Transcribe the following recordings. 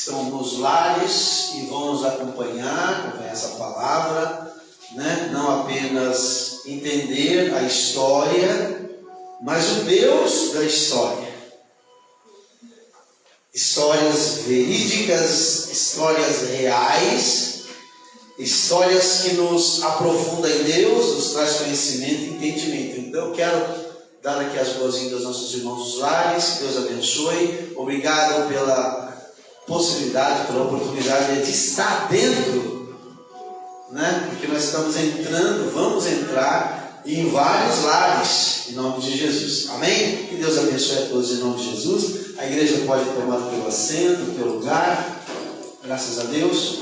estão nos lares e vão nos acompanhar essa palavra, né? Não apenas entender a história, mas o Deus da história. Histórias verídicas, histórias reais, histórias que nos aprofundam em Deus, nos traz conhecimento e entendimento. Então eu quero dar aqui as boas-vindas aos nossos irmãos dos lares, que Deus abençoe. Obrigado pela possibilidade, pela oportunidade de estar dentro, né? Porque nós estamos entrando, vamos entrar em vários lares, em nome de Jesus. Amém? Que Deus abençoe a todos em nome de Jesus. A igreja pode tomar o teu assento, o teu lugar. Graças a Deus.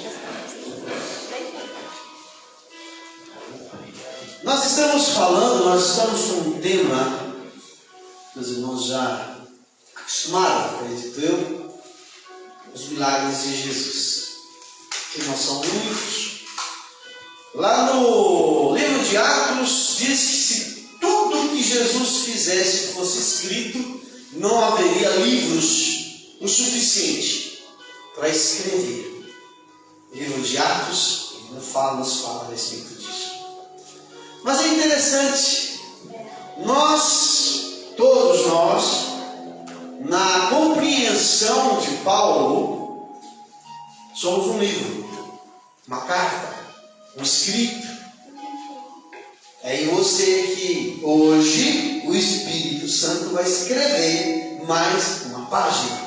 Nós estamos com um tema que os irmãos já acostumaram, acredito eu, os milagres de Jesus, que não são muitos. Lá no livro de Atos diz que se tudo que Jesus fizesse fosse escrito, não haveria livros o suficiente para escrever. O livro de Atos nos fala a respeito disso. Mas é interessante, todos nós, na compreensão de Paulo, somos um livro, uma carta, um escrito. É em você que hoje o Espírito Santo vai escrever mais uma página.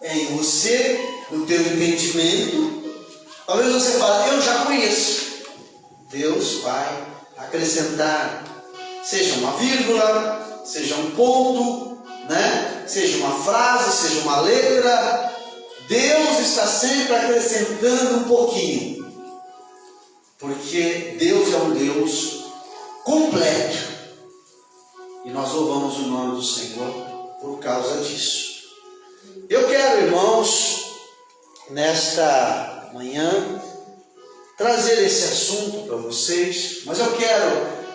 É em você, no teu entendimento. Talvez você fale, eu já conheço. Deus vai acrescentar, seja uma vírgula, seja um ponto, né? Seja uma frase, seja uma letra. Deus está sempre acrescentando um pouquinho, porque Deus é um Deus completo, e nós louvamos o nome do Senhor por causa disso. Eu quero, irmãos, nesta manhã, trazer esse assunto para vocês, mas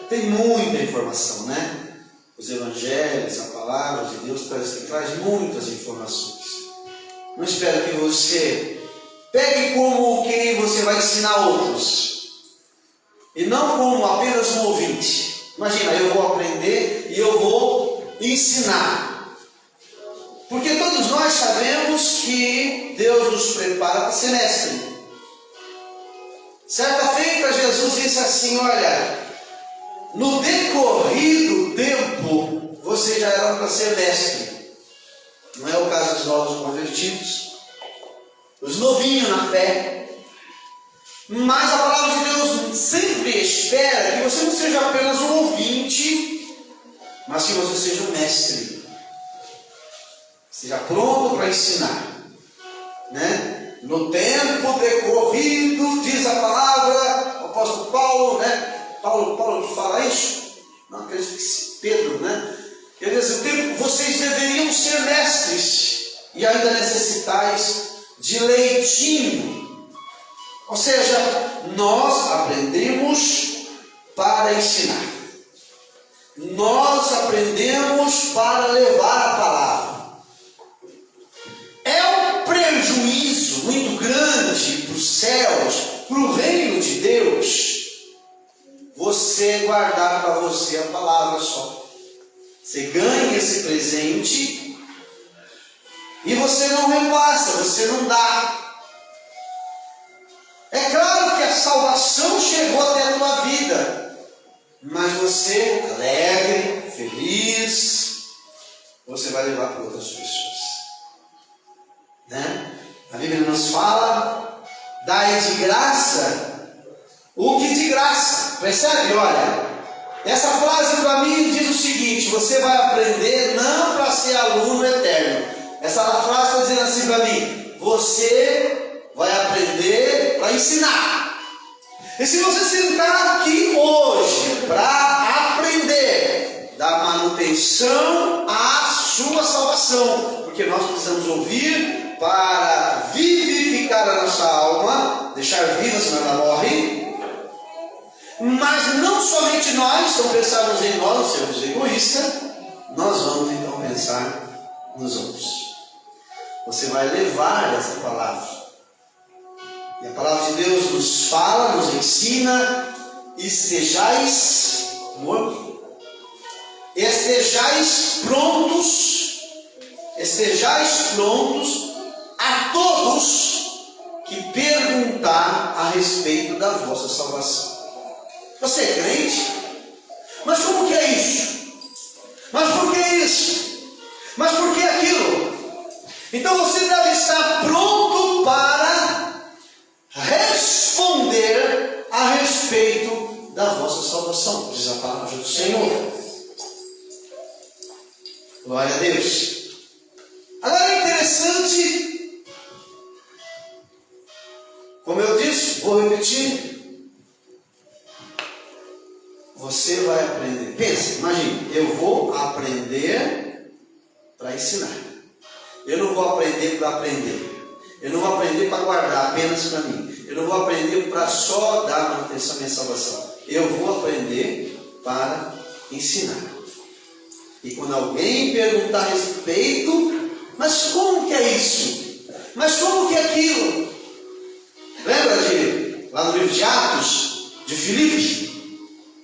tem muita informação, né? Os evangelhos, a palavra de Deus traz muitas informações. Não espero que você pegue como quem você vai ensinar outros, e não como apenas um ouvinte. Imagina, eu vou aprender e eu vou ensinar, porque todos nós sabemos que Deus nos prepara para ser mestre. Certa feita Jesus disse assim, olha, no decorrido tempo, você já era para ser mestre. Não é o caso dos novos convertidos, os novinhos na fé. Mas a palavra de Deus sempre espera que você não seja apenas um ouvinte, mas que você seja um mestre. Esteja pronto para ensinar, né? No tempo decorrido, diz a palavra, o apóstolo Paulo, né? Paulo fala isso? Não acredito que Pedro, né? Ele diz, o tempo, vocês deveriam ser mestres e ainda necessitais de leitinho. Ou seja, nós aprendemos para ensinar. Nós aprendemos para levar a palavra. É um prejuízo muito grande para os céus, para o reino de Deus, você guardar para você a palavra só. Você ganha esse presente e você não repassa, você não dá. É claro que a salvação chegou até a tua vida, mas você, alegre, feliz, você vai levar para outras pessoas, né? A Bíblia nos fala, dai de graça o que de graça. Percebe? Olha, essa frase para mim diz o seguinte, você vai aprender não para ser aluno eterno. Essa frase está dizendo assim para mim, você vai aprender para ensinar. E se você sentar aqui hoje para aprender, dar manutenção à sua salvação, porque nós precisamos ouvir para vivificar a nossa alma, deixar viva senão ela morre. Mas não somente nós, então pensarmos em nós, não sermos egoístas, nós vamos então pensar nos outros. você vai levar essa palavra. E a palavra de Deus nos fala, nos ensina: estejais prontos a todos que perguntar a respeito da vossa salvação. Você é crente? Mas como que é isso? Mas por que isso? Mas por que aquilo? Então você deve estar pronto para responder a respeito da vossa salvação, diz a palavra do Senhor. Glória a Deus. Agora é interessante, como eu disse, vou repetir, você vai aprender. Pensa, imagine, eu vou aprender para ensinar. Eu não vou aprender para aprender. Eu não vou aprender para guardar apenas para mim. Eu não vou aprender para só dar manutenção à minha salvação. Eu vou aprender para ensinar. E quando alguém perguntar a respeito, mas como que é isso? Mas como que é aquilo? Lembra lá no livro de Atos, de Filipe?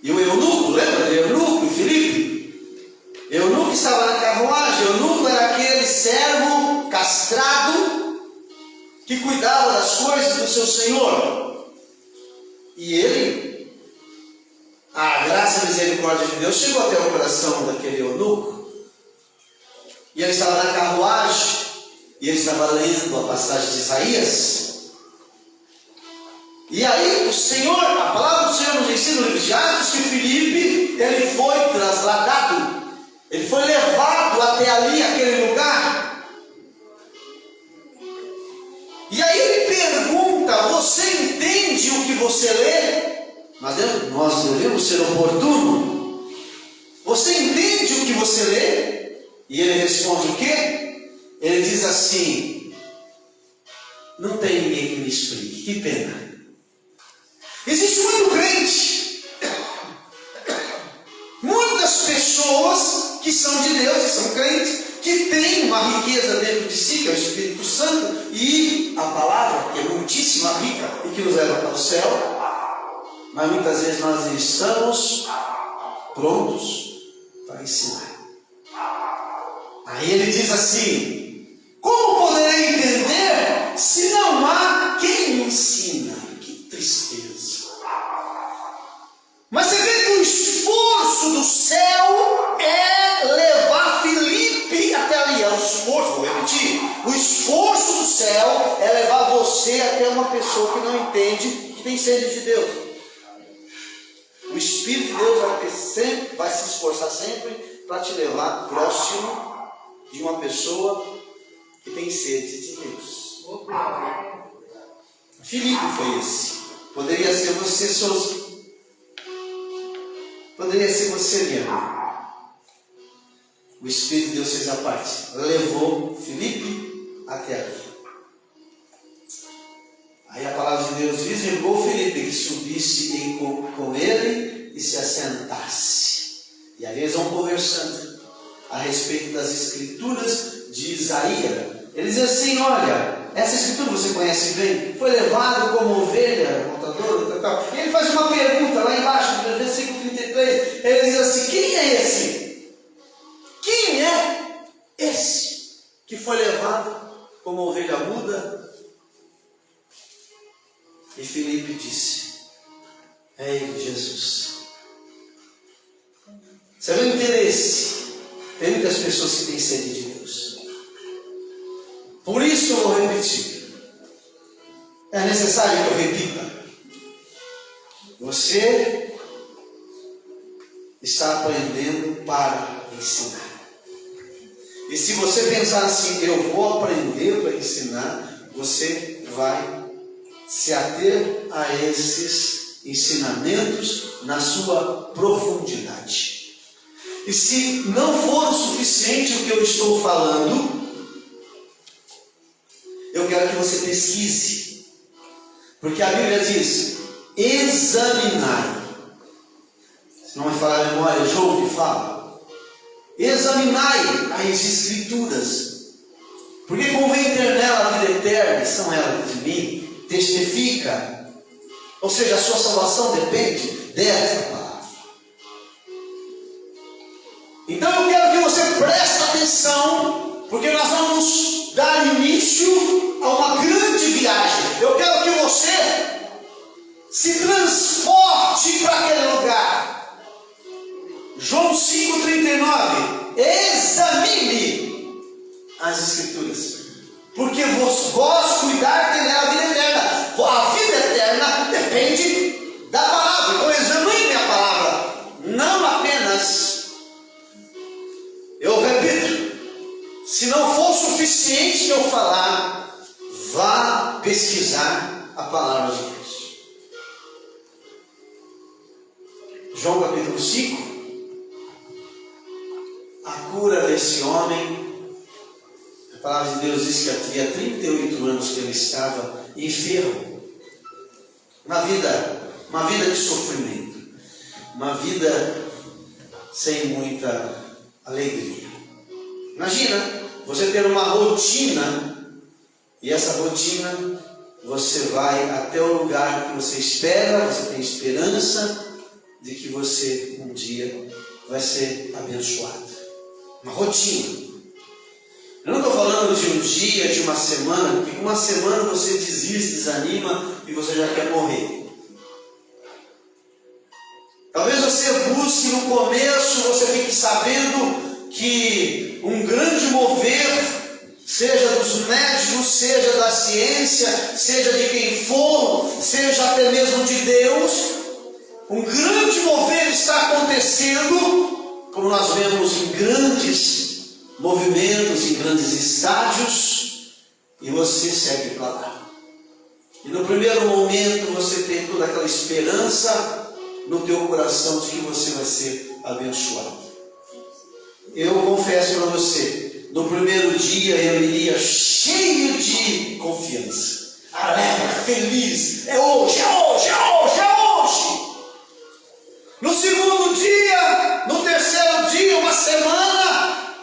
E o eunuco, lembra de eunuco e Filipe? Eunuco estava na carruagem. Eunuco era aquele servo castrado que cuidava das coisas do seu senhor. E ele, a graça e a misericórdia de Deus chegou até o coração daquele eunuco. E ele estava na carruagem, e ele estava lendo a passagem de Isaías. E aí o Senhor, a palavra do Senhor nos ensina no livro de Atos que Filipe, ele foi trasladado, ele foi levado até ali, aquele lugar. E aí ele pergunta: você entende o que você lê? Mas nós devemos ser oportuno. Você entende o que você lê? E ele responde o quê? Ele diz assim: não tem ninguém que me explique, que pena. Existe muito crente, muitas pessoas que são de Deus, que são crentes, que têm uma riqueza dentro de si, que é o Espírito Santo, e a palavra, que é muitíssima rica e que nos leva para o céu, mas muitas vezes nós não estamos prontos para ensinar. Aí ele diz assim: como poderei entender se não há quem me ensina? Que tristeza. Mas você vê que o esforço do céu é levar Filipe até ali. É o esforço, vou repetir. O esforço do céu é levar você até uma pessoa que não entende, que tem sede de Deus. O Espírito de Deus vai se esforçar sempre para te levar próximo de uma pessoa que tem sede de Deus. Filipe foi esse. Poderia ser você, Souza. Poderia ser você mesmo. O Espírito de Deus fez a parte. Levou Filipe até ali. Aí a palavra de Deus diz: levou Filipe que subisse com ele e se assentasse. E ali eles vão conversando a respeito das escrituras de Isaías. Ele diz assim: olha, essa escritura você conhece bem, foi levado como ovelha, montador, tal. E ele faz uma pergunta lá embaixo, no versículo 33, ele diz assim: quem é esse? Quem é esse que foi levado como ovelha muda? E Filipe disse: é ele, Jesus. Você vê o interesse? Tem muitas pessoas que têm sede de Deus. Por isso eu vou repetir. É necessário que eu repita. Você está aprendendo para ensinar. E se você pensar assim: eu vou aprender para ensinar, você vai se ater a esses ensinamentos na sua profundidade. E se não for o suficiente o que eu estou falando, eu quero que você pesquise. Porque a Bíblia diz: examinai. Se não vai falar a memória, João que fala. Examinai as Escrituras. Porque convém ter eterna, são elas de mim, testifica. Ou seja, a sua salvação depende dessa palavra. Então eu quero que você preste atenção, porque nós vamos dar início a uma grande viagem. Eu quero que você se transporte para aquele lugar. João 5,39. Examine as Escrituras, porque vós cuidar terá a vida eterna. A vida eterna depende da palavra. Então examine a palavra. Não apenas, eu repito, se não for suficiente que eu falar, vá pesquisar a palavra de Deus. João capítulo 5, a cura desse homem. A palavra de Deus diz que havia 38 anos que ele estava enfermo. Uma vida de sofrimento, uma vida sem muita alegria. Imagina você ter uma rotina, e essa rotina você vai até o lugar que você espera, você tem esperança de que você um dia vai ser abençoado. Uma rotina. Eu não estou falando de um dia, de uma semana, porque uma semana você desiste, desanima e você já quer morrer. Talvez você busque no começo, você fique sabendo que um grande mover, seja dos médicos, seja da ciência, seja de quem for, seja até mesmo de Deus, um grande mover está acontecendo, como nós vemos em grandes movimentos, em grandes estádios, e você segue para lá. E no primeiro momento você tem toda aquela esperança no teu coração de que você vai ser abençoado. Eu confesso para você, no primeiro dia eu iria cheio de confiança, alegre, feliz, é hoje, é hoje, é hoje, é hoje. No segundo dia, no terceiro dia, uma semana,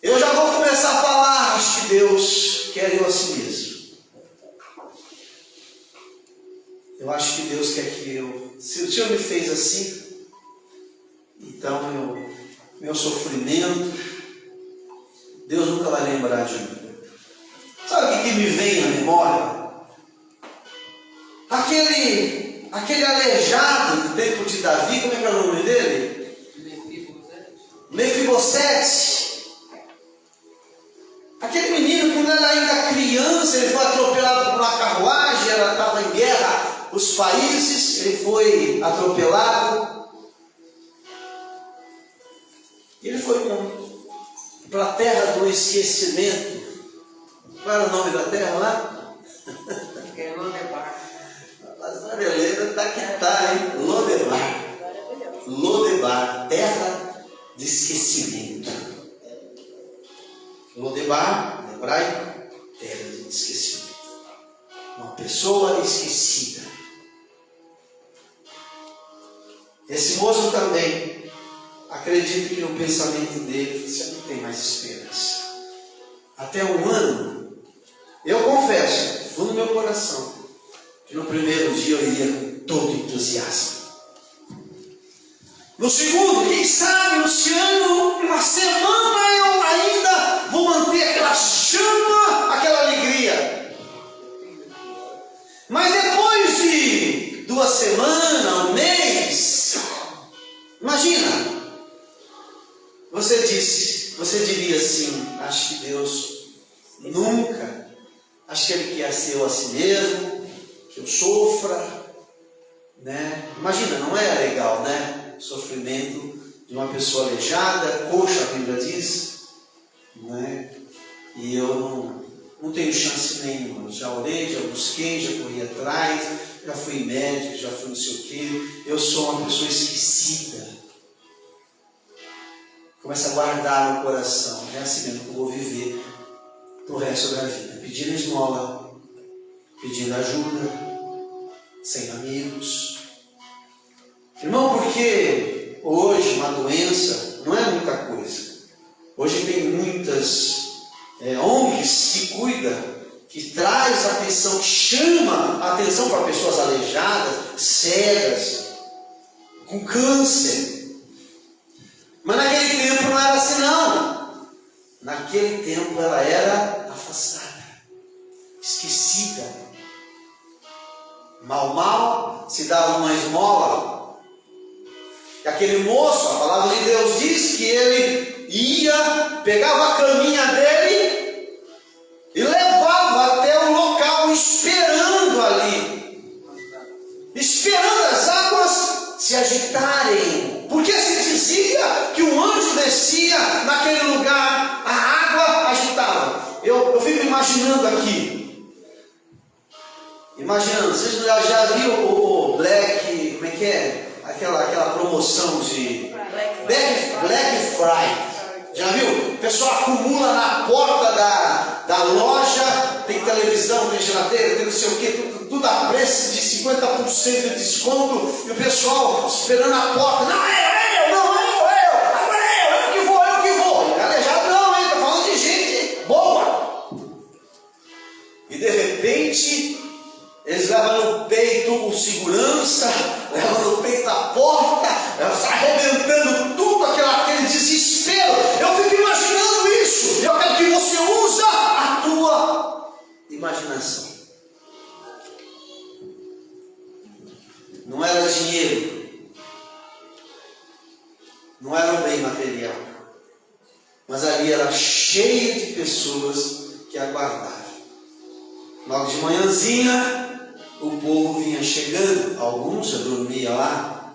eu já vou começar a falar, acho que Deus quer eu assim mesmo. Eu acho que Deus quer que eu, se o Senhor me fez assim, então meu sofrimento, Deus nunca vai lembrar de mim. Sabe o que me vem à memória? Aquele aleijado do tempo de Davi, como é que é o nome dele? Mefibosete. Aquele menino, quando era ainda criança, ele foi atropelado por uma carruagem, ela estava em guerra, os países, ele foi atropelado. E ele foi para a terra do esquecimento. Qual era o nome da terra lá? Lodebar. As Mareleira está que está, hein? Lodebar. Lodebar, terra de esquecimento. Lodebar, em hebraico, terra de esquecimento. Uma pessoa esquecida. Esse moço também, acredito que no pensamento dele, você não tem mais esperança. Até um ano, eu confesso, fundo do meu coração, que no primeiro dia eu iria com todo entusiasmo. No segundo, quem sabe, Luciano, uma semana eu ainda vou manter aquela chama, aquela alegria. Mas depois de 2 semanas, um mês, imagina, você diria assim, acho que Deus nunca, acho que Ele quer ser eu a si mesmo, que eu sofra, né? Imagina, não é legal, né? Sofrimento de uma pessoa aleijada, coxa, a Bíblia diz, né? E eu não tenho chance nenhuma. Já orei, já busquei, já corri atrás, já fui médico, já fui não sei o quê. Eu sou uma pessoa esquecida. Começa a guardar no coração. É assim mesmo que eu vou viver pro resto da vida. Pedindo esmola, pedindo ajuda, sem amigos. Irmão, porque hoje uma doença não é muita coisa. Hoje tem muitas ONGs que cuidam que traz atenção, que chama a atenção para pessoas aleijadas, cegas, com câncer. Mas naquele tempo não era assim não. Naquele tempo ela era afastada, esquecida. Mal se dava uma esmola. E aquele moço, a palavra de Deus diz que ele ia, pegava a caminha dele e levava até o local, esperando ali, esperando as águas se agitarem, porque se dizia que um anjo descia naquele lugar, a água agitava. Eu fico imaginando aqui, vocês já viram o Black, como é que é? Aquela promoção de Black Friday. Já viu? O pessoal acumula na porta da loja, tem televisão, tem geladeira, tem não sei o que, tudo a preço de 50% de desconto, e o pessoal esperando a porta. Não, agora eu que vou. Aleijado não, hein? Tá falando de gente boa. E de repente, eles levam no peito o segurança, levam no peito a porta, arrebentando tudo, aquele desespero. Eu fico imaginando isso. Eu quero que você use a tua imaginação. Não era dinheiro, não era um bem material, mas ali era cheia de pessoas que aguardavam. Logo de manhãzinha, o povo vinha chegando, alguns já dormiam lá.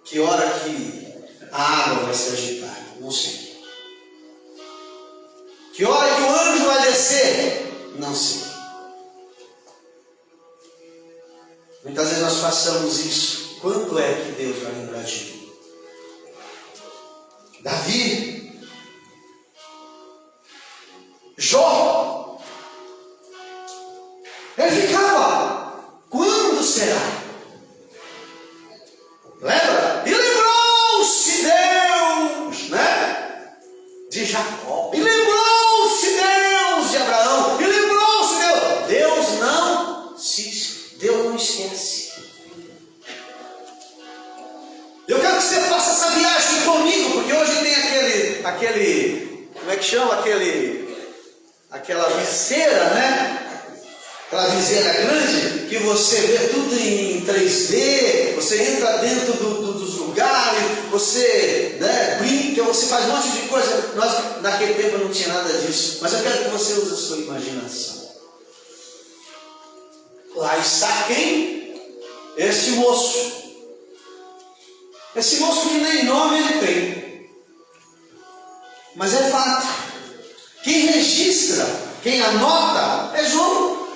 Que hora que a água vai se agitar? Não sei. Que hora que o anjo vai descer? Não sei. Muitas vezes nós passamos isso. Quando é que Deus vai lembrar de mim? Davi, Jó, ele ficava, quando será? Lembra? E lembrou-se Deus, né? De Jacó. E lembrou-se Deus de Abraão. E lembrou-se Deus. Deus não esquece. Eu quero que você faça essa viagem comigo, porque hoje tem aquele, como é que chama? Aquela viseira, né? Aquela viseira grande, que você vê tudo em 3D, você entra dentro dos lugares, você brinca, você faz um monte de coisa. Nós, naquele tempo, não tinha nada disso, mas eu quero que você use a sua imaginação. Lá está quem? Este moço. Esse moço que nem nome ele tem, mas é fato. Quem registra, quem anota é João.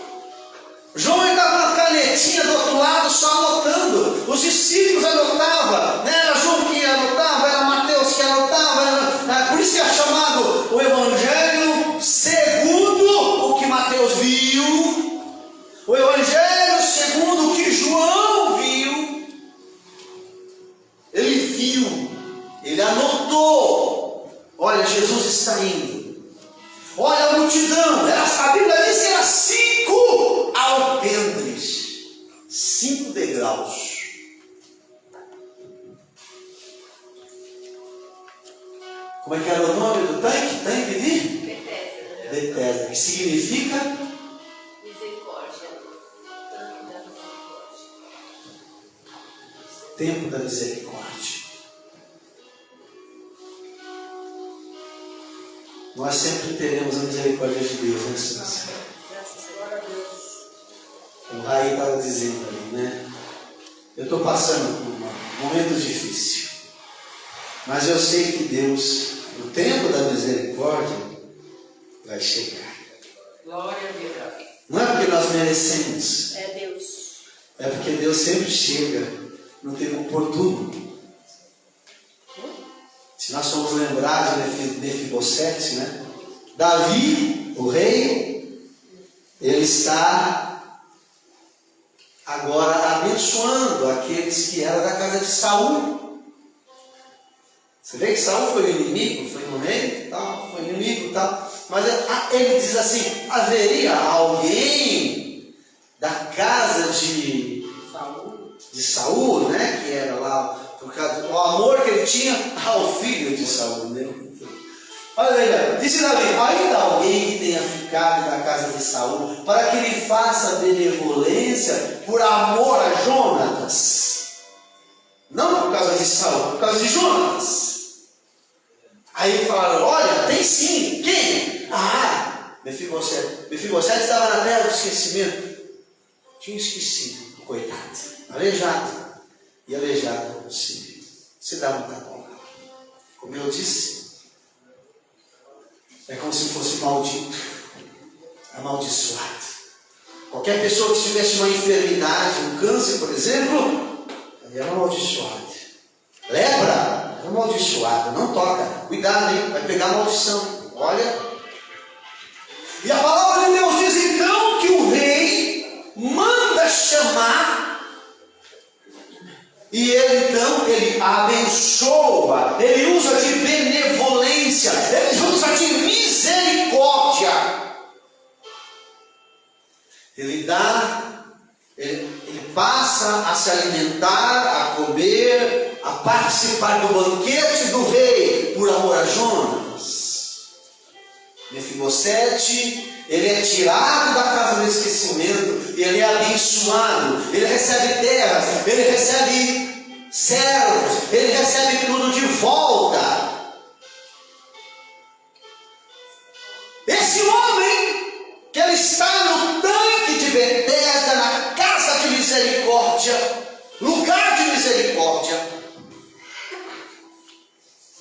João estava na canetinha do outro lado só anotando. Os discípulos anotavam, não era João que anotava, era Mateus que anotava. Por isso que é chamado o Evangelho segundo o que Mateus viu, o Evangelho segundo o que João viu. Ele viu, ele anotou. Olha, Jesus está indo. Olha a multidão, a Bíblia diz que era 5 alpendres, 5 degraus. Como é que era o nome do tanque? Tanque de? Betesda, que significa? Misericórdia. Tempo da misericórdia. Nós sempre teremos a misericórdia de Deus, né, Senhor? O Raí estava dizendo ali, né? Eu estou passando por um momento difícil, mas eu sei que Deus, o tempo da misericórdia, vai chegar. Glória a Deus. Não é porque nós merecemos, É Deus. é porque Deus sempre chega no tempo oportuno. Se nós formos lembrar de Mefibosete, né? Davi, o rei, ele está agora abençoando aqueles que eram da casa de Saul. Você vê que Saul foi inimigo, foi no rei, tal, foi inimigo, tal. Mas ele diz assim: haveria alguém da casa de Saul, né? Que era lá, por causa do amor que ele tinha ao filho de Saul, né? Olha aí, disse Davi: ainda alguém que tenha ficado na casa de Saul, para que lhe faça benevolência por amor a Jonatas. Não por causa de Saul, por causa de Jonatas. Aí falaram: olha, tem sim. Quem? Mefibosete. Mefibosete estava na terra do esquecimento. Tinha esquecido, coitado. Aleijado. E aleijado se dá muita bola. Como eu disse, é como se fosse maldito, amaldiçoado. Qualquer pessoa que tivesse uma enfermidade, um câncer, por exemplo, era amaldiçoado. Lepra, era amaldiçoado. Não toca, cuidado, hein? Vai pegar maldição. Olha. E a palavra de Deus diz então que o rei manda chamar. E ele abençoa, ele usa de benevolência, ele usa de misericórdia. Ele passa a se alimentar, a comer, a participar do banquete do rei, por amor a Jonatas. Mefibosete, ele é tirado da casa do esquecimento, ele é abençoado, ele recebe terras, ele recebe servos, ele recebe tudo de volta. Esse homem, que ele está no tanque de Betesda, na casa de misericórdia, lugar de misericórdia,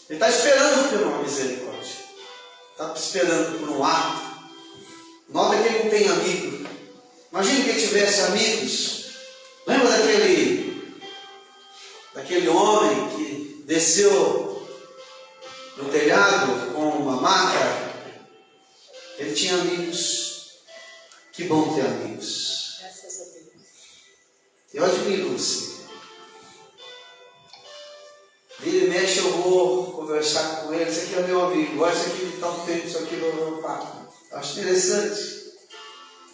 ele está esperando por uma misericórdia. Está esperando por um ato. Nota que ele não tem amigo. Imagine que ele tivesse amigos. Lembra daquele homem que desceu no telhado com uma maca? Ele tinha amigos. Que bom ter amigos. Graças a Deus. Eu admiro você. Vira e mexe, eu vou conversar com ele. Esse aqui é meu amigo. Agora esse aqui está um tempo, isso aqui eu acho interessante.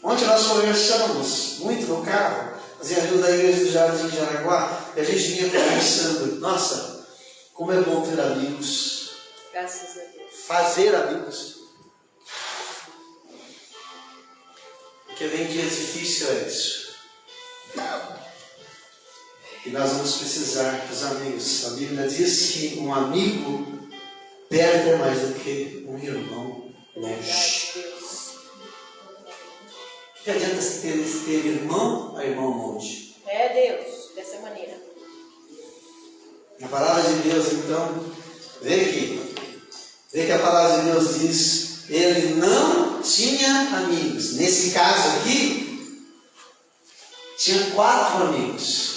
Ontem nós conversamos muito no carro. Fazia rio da igreja do Jardim de Jaraguá. E a gente vinha conversando. Nossa, como é bom ter amigos. Graças a Deus. Fazer amigos. Porque vem dias difíceis, é isso. E nós vamos precisar dos amigos. A Bíblia diz que um amigo perto é mais do que um irmão longe. Que adianta ter irmão a irmão longe? É Deus, dessa maneira. A palavra de Deus, então, vê que a palavra de Deus diz: ele não tinha amigos. Nesse caso aqui, tinha 4 amigos.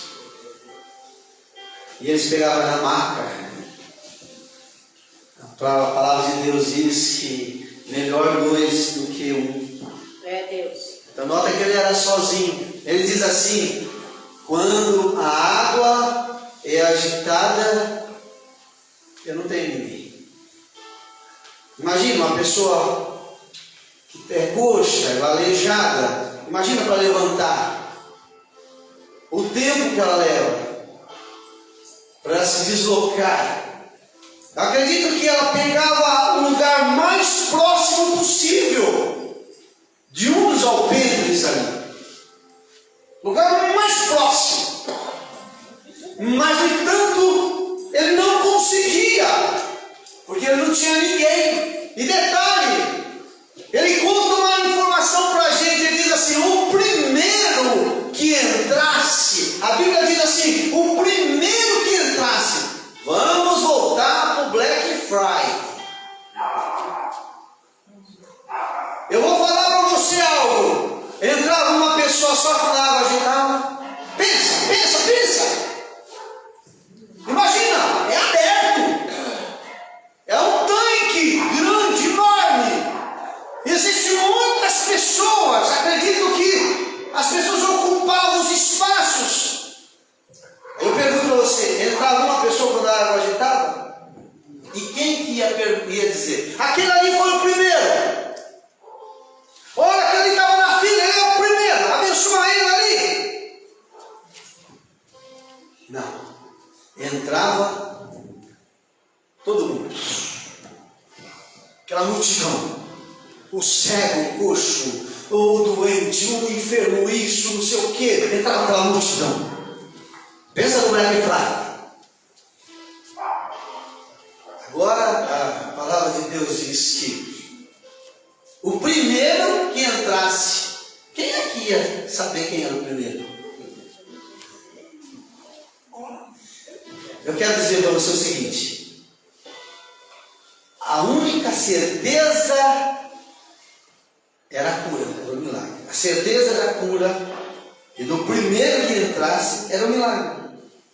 E eles pegavam na maca. A palavra de Deus diz que melhor 2 do que 1. É Deus. Então nota que ele era sozinho. Ele diz assim: quando a água é agitada, eu não tenho ninguém. Imagina uma pessoa que é coxa, aleijada. Imagina para levantar. O tempo que ela leva para se deslocar. Acredito que ela pegava o lugar mais próximo possível de um dos alpendres ali. Lugar mais próximo. Mas, no entanto, ele não conseguia, porque ele não tinha ninguém. E detalhe, ele conta uma informação para a gente. Ele diz assim: o primeiro que entrasse, a Bíblia diz assim: o primeiro que entrasse. Vamos voltar para o Black Friday. Eu vou falar para você algo. Entrava uma pessoa só quando a água agitava. Pensa. Imagina, é aberto. É um tanque grande, enorme. Existem muitas pessoas. Acredito que as pessoas ocupavam os espaços. Eu pergunto para você: entrava uma pessoa quando a água agitava? E quem que ia dizer? Aquele ali foi o primeiro. aquela multidão. O cego, o coxo, o doente, o enfermo, isso, não sei o que, entrava aquela multidão. Pensa no Black Friday. Agora a palavra de Deus diz que o primeiro que entrasse, quem é que ia saber quem era o primeiro? Eu quero dizer para você o seguinte: a única certeza era a cura, era o milagre. A certeza da cura e do primeiro que entrasse era o milagre.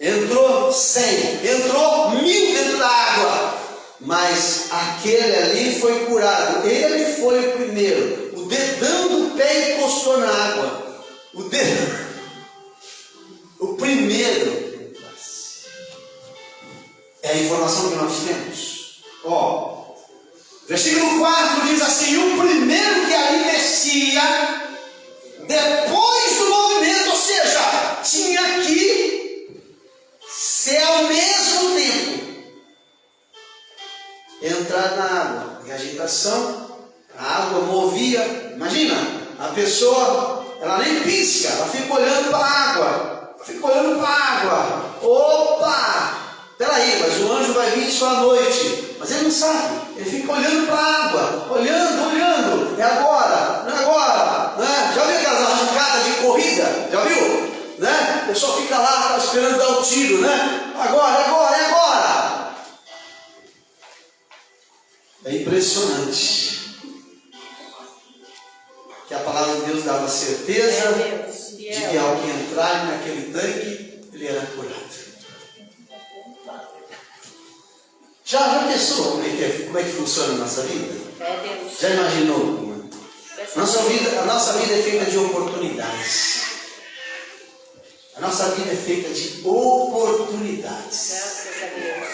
Entrou 100, entrou 1000 dentro da água, mas aquele ali foi curado. Ele foi o primeiro. O dedão do pé encostou na água. O primeiro. É a informação que nós temos. Versículo 4 diz assim: o primeiro que ali descia, depois do movimento, ou seja, tinha que ser ao mesmo tempo entrar na água. E a agitação, a água movia. Imagina, a pessoa, ela nem pisca, ela fica olhando para a água. Opa! Peraí, mas o anjo vai vir só à noite. Mas ele não sabe, ele fica olhando para a água, olhando. É agora, não é agora, né? Já viu aquelas arrancadas de corrida? Já viu? Né? A pessoa fica lá esperando dar o tiro, né? Agora. É impressionante que a palavra de Deus dava certeza de que ao que entrar naquele tanque, ele era curado. Já pensou como é que funciona a nossa vida? Já imaginou? A nossa vida é feita de oportunidades. A nossa vida é feita de oportunidades. Graças a Deus.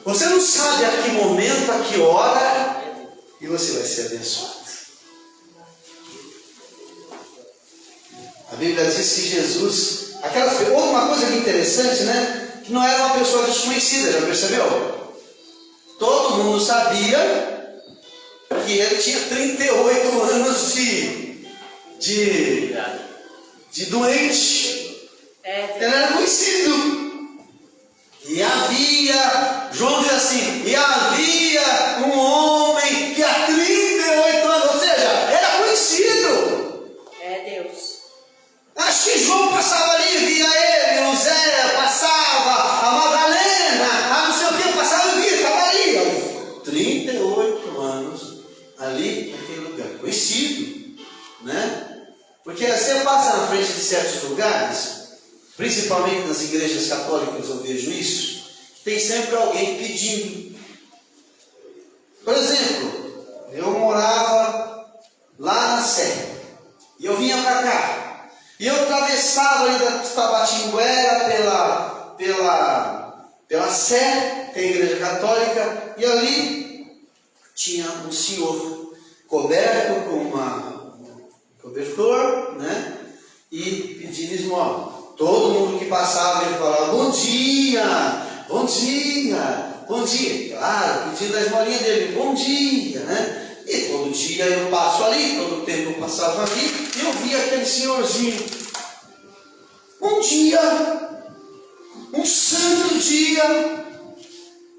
Você não sabe a que momento, a que hora, e você vai ser abençoado. A Bíblia diz que Jesus, uma coisa que é interessante, né? Que não era uma pessoa desconhecida, já percebeu? Todo mundo sabia que ele tinha 38 anos de doente. Ele era conhecido. E havia, João diz assim, e havia um homem que há 38 anos, ou seja, era conhecido. Deus. Acho que João passava ali, via ele, o Zé passava, a Madalena, não sei o que, passava e via, estava ali. 38 anos ali naquele lugar, conhecido, né? Porque você passa na frente de certos lugares, principalmente nas igrejas católicas eu vejo isso, tem sempre alguém pedindo. Por exemplo, eu morava lá na Sé, e eu vinha para cá. E eu atravessava ali da Tabatinguera pela Sé, tem a igreja católica, e ali tinha um senhor coberto com um cobertor, né? E pedindo esmola. Todo mundo que passava, ele falava, bom dia. Claro, pedindo a esmolinha dele, bom dia, né? E todo dia eu passo ali, todo tempo eu passava ali, e eu via aquele senhorzinho. Um dia, um santo dia,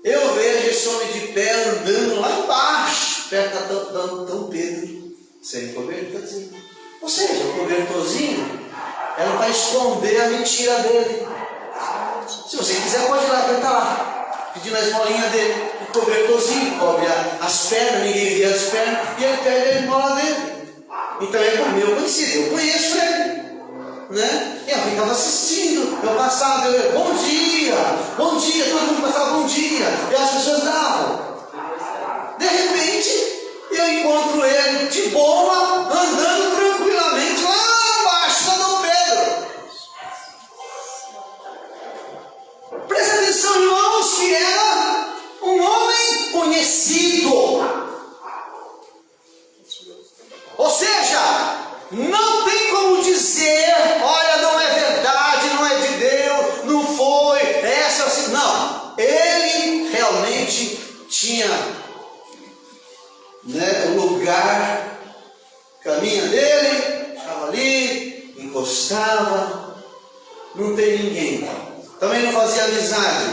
eu vejo esse homem de pé andando lá embaixo, perto da Dom Pedro, sem cobertorzinho. Ou seja, o cobertorzinho era para esconder a mentira dele. Se você quiser, pode ir lá, canta lá, pedindo a esmolinha dele. O cobertorzinho cobre as pernas, ninguém vê as pernas, e ele pega a esmola dele. Então é meu conhecido, eu conheço ele, né? Eu ficava assistindo, eu passava, bom dia, todo mundo passava bom dia, e as pessoas davam. De repente, eu encontro ele de boa, andando tranquilamente lá embaixo da Dom Pedro. Presta atenção, irmãos, que era um homem conhecido. Ou seja, não tem como dizer, olha, não é verdade, não é de Deus, não foi, essa é assim. Não, ele realmente né, o lugar, caminha dele, estava ali, encostava, não tem ninguém. Também não fazia amizade,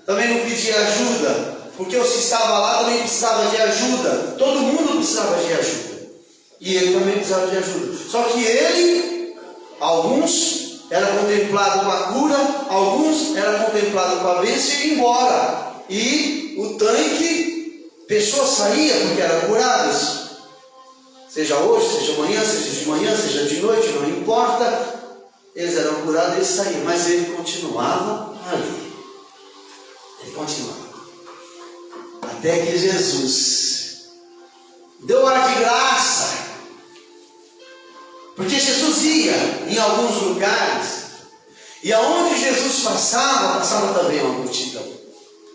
também não pedia ajuda, porque os que estavam lá também precisavam de ajuda. Todo mundo precisava de ajuda. E ele também precisava de ajuda. Só que ele, alguns, era contemplado com a cura, alguns era contemplado com a bênção e ia embora. E o tanque, pessoas saíam porque eram curadas. Seja hoje, seja amanhã, seja de noite, não importa. Eles eram curados e eles saíam. Mas ele continuava ali. Ele continuava. Até que Jesus deu ar de graça. Porque Jesus ia em alguns lugares. E aonde Jesus passava também uma multidão.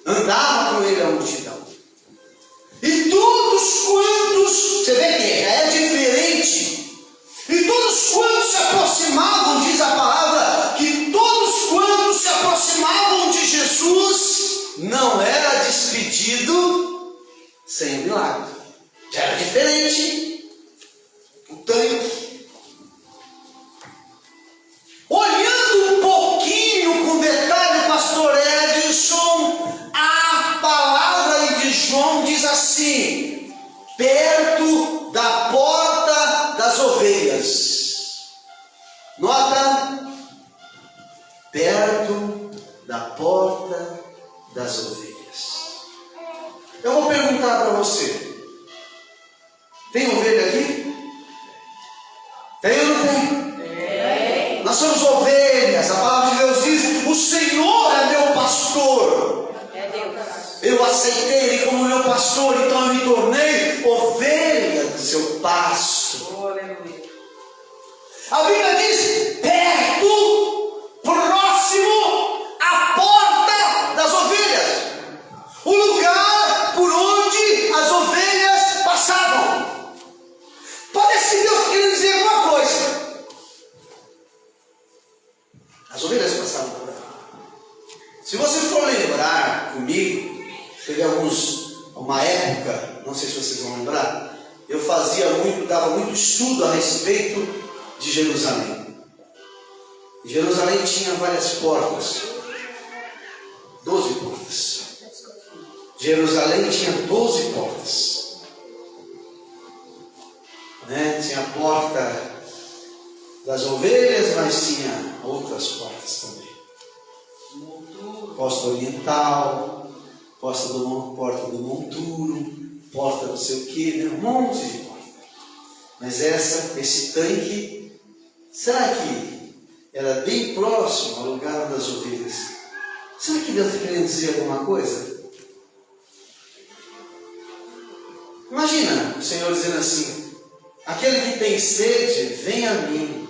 Andava com ele a multidão. E todos quantos, você vê que é diferente. E todos quantos se aproximavam, diz a palavra, que todos quantos se aproximavam de Jesus, não era despedido sem milagre. Já era diferente. O tanque. Olhando um pouquinho com detalhe, pastor Edson, a palavra de João diz assim: perto da porta das ovelhas. Nota, perto da porta das ovelhas. Eu vou perguntar para você: tem ovelha aqui? Tem ou não tem? Nós somos ovelhas. A palavra de Deus diz: o Senhor é meu pastor. É Deus. Eu aceitei Ele como meu pastor, então eu me tornei ovelha do seu pasto. Oh, aleluia. A Bíblia diz: perto, próximo à porta das ovelhas. O lugar por onde as ovelhas passavam. Parece que Deus queria dizer alguma coisa. As ovelhas passavam por aí. Se você for lembrar comigo, teve uma época, não sei se vocês vão lembrar, eu dava muito estudo a respeito de Jerusalém. Jerusalém tinha várias portas, 12 portas. Jerusalém tinha 12 portas. Tinha a porta das ovelhas, mas tinha outras portas também. Porta oriental, porta do monturo, porta não sei o que, um monte de porta. Mas esse tanque, será que era bem próximo ao lugar das ovelhas? Será que Deus está querendo dizer alguma coisa? Imagina o Senhor dizendo assim: aquele que tem sede, venha a mim.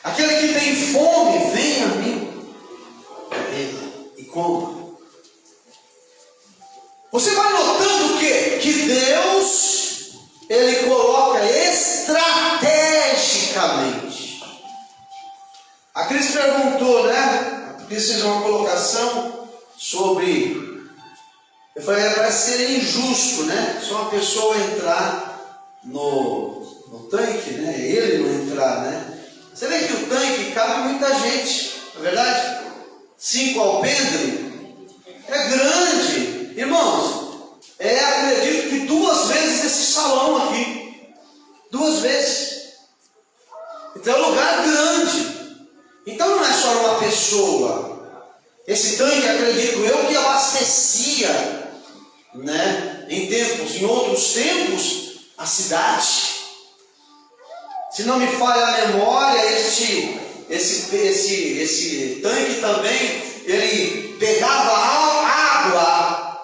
Aquele que tem fome, venha a mim, beba e coma. Você vai notando o quê? Que Deus, Ele coloca estrategicamente. A Cris perguntou, né? A Cris fez uma colocação sobre... Eu falei, parece ser injusto, né? Só uma pessoa entrar no tanque, né? Ele não entrar, né? Você vê que o tanque cabe muita gente, não é verdade? 5 alpendre é grande. Irmãos, acredito que 2 vezes esse salão aqui. 2 vezes. Então é um lugar grande. Então não é só uma pessoa. Esse tanque, acredito eu, que abastecia, né, em outros tempos, a cidade. Se não me falha a memória, esse tanque também, ele pegava água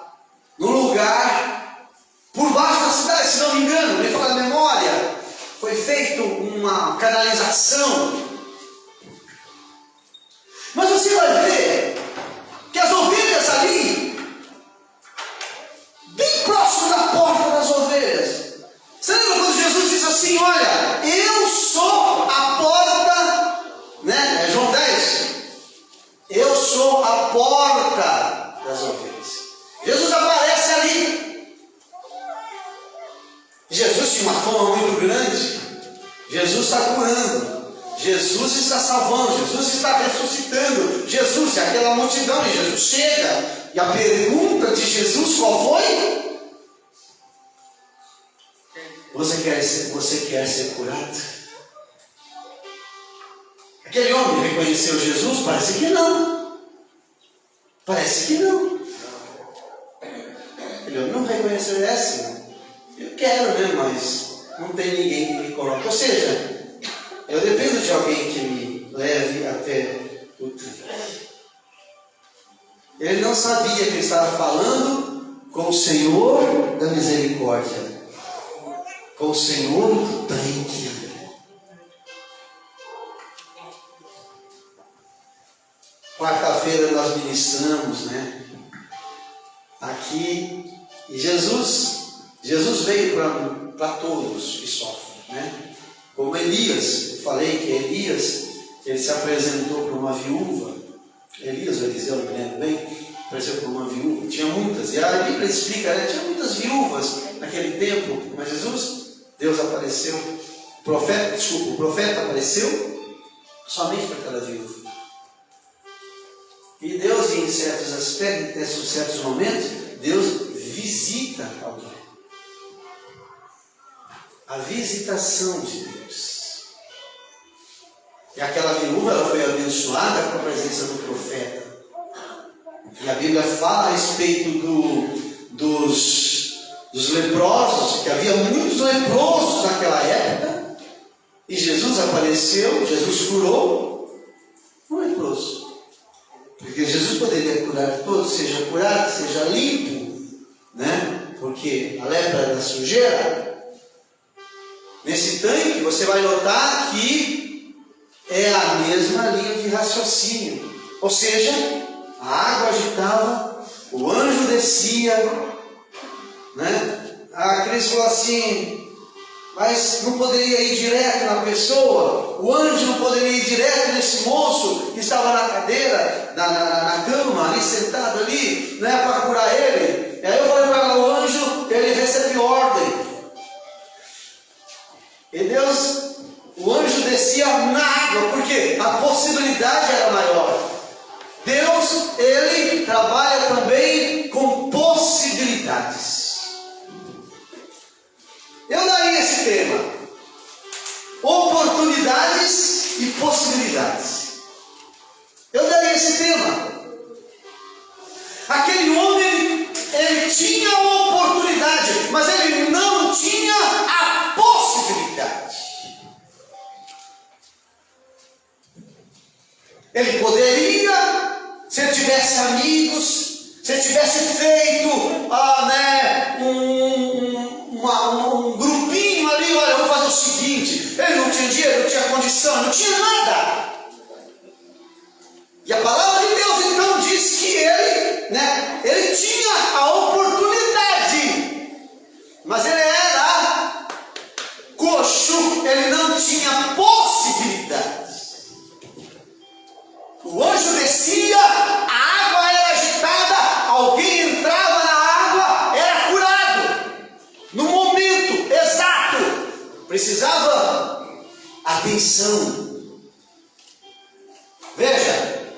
no lugar por baixo da cidade, se não me engano, me falha a memória. Foi feita uma canalização. Mas você vai ver que as ovelhas ali, bem próximo da porta das ovelhas, você lembra quando Jesus diz assim: olha, eu sou a porta, né? É João 10. Eu sou a porta das ovelhas. Jesus aparece ali. Jesus tinha uma fama muito grande. Jesus está curando, Jesus está salvando, Jesus está ressuscitando. Jesus, é aquela multidão, e Jesus chega, e a pergunta de Jesus qual foi? Você quer ser curado? Aquele homem reconheceu Jesus? Parece que não. Parece que não. Aquele homem não reconheceu essa. Eu quero, né? Mas não tem ninguém que me coloque. Ou seja, eu dependo de alguém que me leve até o trilho. Ele não sabia que ele estava falando com o Senhor da misericórdia, com o Senhor do tanque. Quarta-feira nós ministramos, né? Aqui, e Jesus veio para todos que sofrem, né? Como Elias, eu falei que Elias, ele se apresentou para uma viúva. Elias ou Eliseu, não me lembro bem, apareceu para uma viúva. Tinha muitas, e a Bíblia explica, né? Tinha muitas viúvas naquele tempo, mas Deus apareceu, o profeta apareceu somente para aquela viúva. E Deus, em certos aspectos, em certos momentos, Deus visita alguém. A visitação de Deus. E aquela viúva, ela foi abençoada com a presença do profeta. E a Bíblia fala a respeito dos leprosos, que havia muitos leprosos naquela época. E Jesus apareceu, Jesus curou um leproso. Porque Jesus poderia curar todos, seja curado, seja limpo, né? Porque a lepra era sujeira. Nesse tanque você vai notar que é a mesma linha de raciocínio. Ou seja, a água agitava, o anjo descia, né? A Cris falou assim, mas não poderia ir direto na pessoa, o anjo não poderia ir direto nesse moço que estava na cadeira, na cama, ali sentado ali, né, para curar ele. E aí eu falei para ela, o anjo, ele recebe ordem. E Deus, o anjo descia na água, porque a possibilidade era maior. Deus, ele trabalha também com possibilidades. Eu daria esse tema: oportunidades e possibilidades. Eu daria esse tema. Aquele homem, ele tinha a oportunidade, mas ele não tinha a possibilidade. Ele poderia, se ele tivesse amigos, se ele tivesse feito um grupinho ali, olha, vamos fazer o seguinte, ele não tinha dinheiro, não tinha condição, não tinha nada. E a palavra de Deus então diz que ele tinha a oportunidade, mas ele era coxo, ele não tinha possibilidade. O anjo descia, a água era agitada, alguém entrava na água, era curado. No momento exato, precisava atenção. Veja,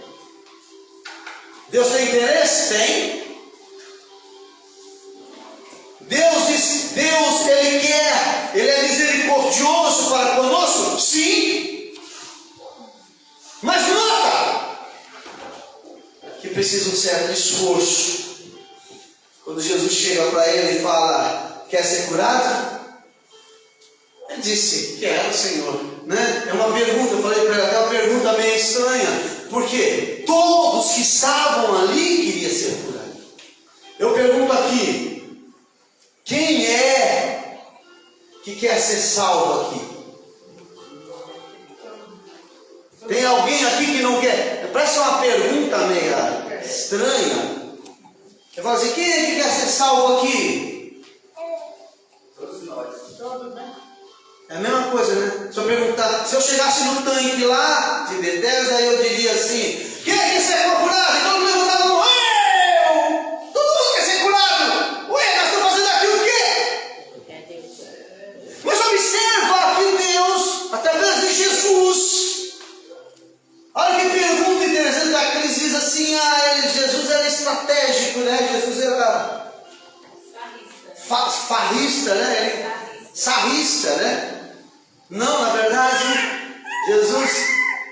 Deus tem interesse? Tem. Deus, Ele quer, Ele é misericordioso para conosco? Sim. Mas nota que precisa um certo esforço. Quando Jesus chega para ele e fala, quer ser curado? Ele disse, quero, Senhor. Né? É uma pergunta, eu falei para ele, até uma pergunta meio estranha, porque todos que estavam ali queriam ser curados. Eu pergunto aqui, quem é que quer ser salvo aqui? Tem alguém aqui que não quer? Parece uma pergunta meio estranha. Eu falo assim, quem é que quer ser salvo aqui? Todos nós. Todos, né? É a mesma coisa, né? Se eu perguntar, se eu chegasse no tanque lá de Bethesda, aí eu diria assim, quem é que quer ser curado? E todo mundo levantava a mão, eu! Todo mundo quer ser curado! Ué, nós estamos fazendo aqui o quê? farrista, né? Sarrista, né? Não, na verdade, Jesus,